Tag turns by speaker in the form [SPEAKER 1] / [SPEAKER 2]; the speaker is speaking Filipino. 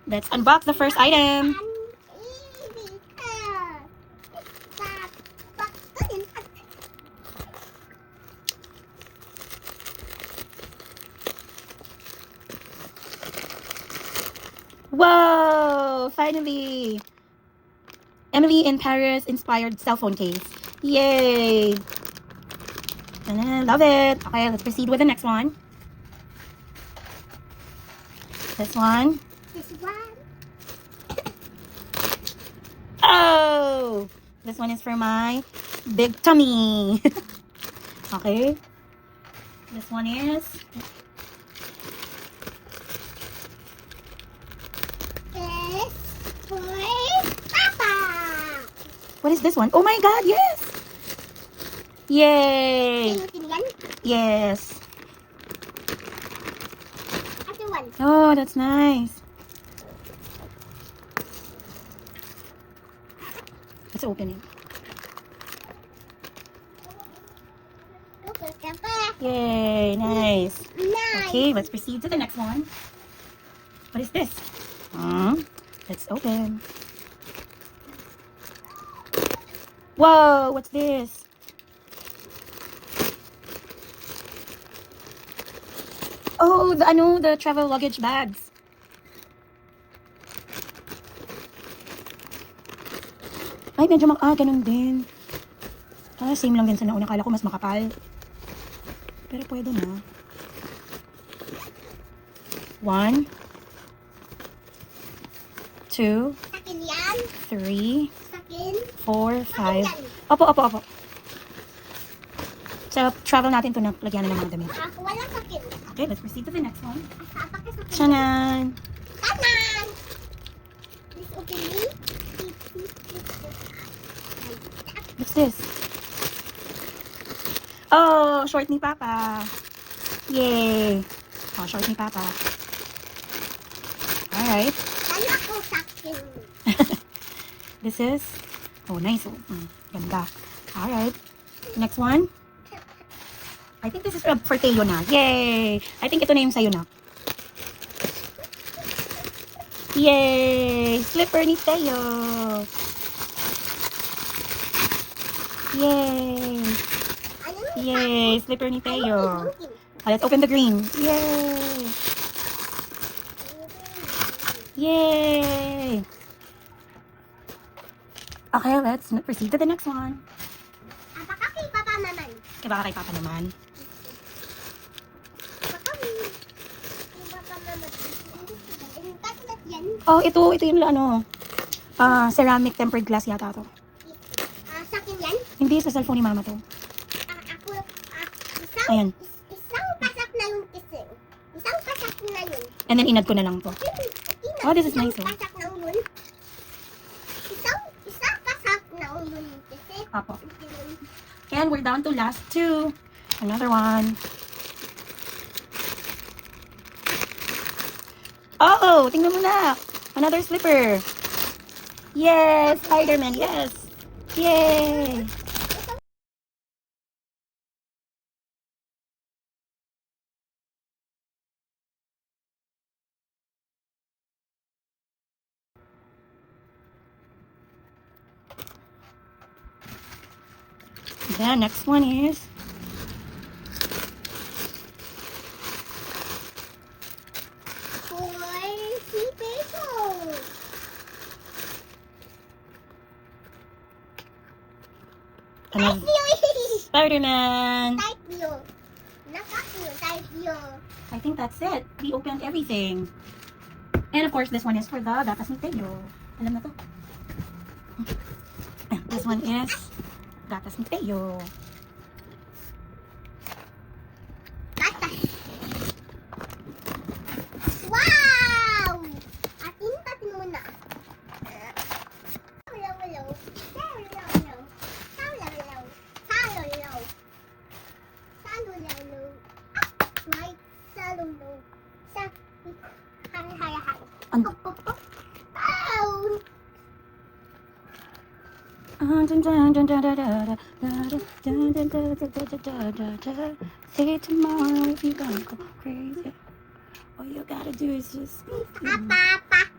[SPEAKER 1] Let's unbox the first item. Whoa! Finally! Emily in Paris inspired cell phone case. Yay! Love it. Okay, let's proceed with the next one. This one. Oh! This one is for my big tummy. Okay. This one is...
[SPEAKER 2] For Papa.
[SPEAKER 1] What is this one? Oh my God, yes! Yay! Yes.
[SPEAKER 2] Other one.
[SPEAKER 1] Oh, that's nice. Let's open it. Yay, nice. Okay, let's proceed to the next one. What is this? Let's open. Whoa, what's this? Oh, the travel luggage bags. Ay, medyo ganun din. Same lang din sa nauna. Kala ko mas makapal. Pero pwede na. 1, 2,
[SPEAKER 2] Sakin yan.
[SPEAKER 1] 3,
[SPEAKER 2] Sakin.
[SPEAKER 1] 4, 5. Opo. Sa travel natin ito na lagyan na ng mga damit.
[SPEAKER 2] Ako walang sakin.
[SPEAKER 1] Okay, let's proceed to the next one.
[SPEAKER 2] Asa ka sakin.
[SPEAKER 1] Tanan!
[SPEAKER 2] Kanan. Please open me.
[SPEAKER 1] What's this? Oh, short ni Papa. Yay! Oh, short ni Papa. Alright.
[SPEAKER 2] Kala ko sakin.
[SPEAKER 1] This is... Oh, nice. Ganda. Alright. Next one. I think this is for Teo na. Yay! I think ito na yung sa'yo na. Yay! Slipper ni Teo. Yay! Yay! Slipper ni Teo. Let's open the green. Yay! Yay! Okay, let's proceed to the next one.
[SPEAKER 2] Apakah kay Papa naman?
[SPEAKER 1] Baka kay Papa naman. Oh, ito yung ceramic tempered glass yata to.
[SPEAKER 2] Sakin yan?
[SPEAKER 1] Hindi, sa cellphone ni Mama to. Ayan.
[SPEAKER 2] Isang pasak na yung kising. Isang pasak na yun.
[SPEAKER 1] And then inad ko na lang to. Oh, this is nice.
[SPEAKER 2] Isang pasak na yun. Isang pasak na yun kising.
[SPEAKER 1] Apo. And we're down to last two. Another one. Oh, tingnan mo na. Another slipper. Yes, Spider-Man, yes. Yay. The next one is Spider-Man. I think that's it. We opened everything. And of course, this one is for the gatas ni Teo. Alam na to. This one is gatas ni Teo.
[SPEAKER 2] Wow! Atin muna.
[SPEAKER 1] Ano? Say tomorrow if you gonna go crazy. All you gotta do is just...
[SPEAKER 2] Papa.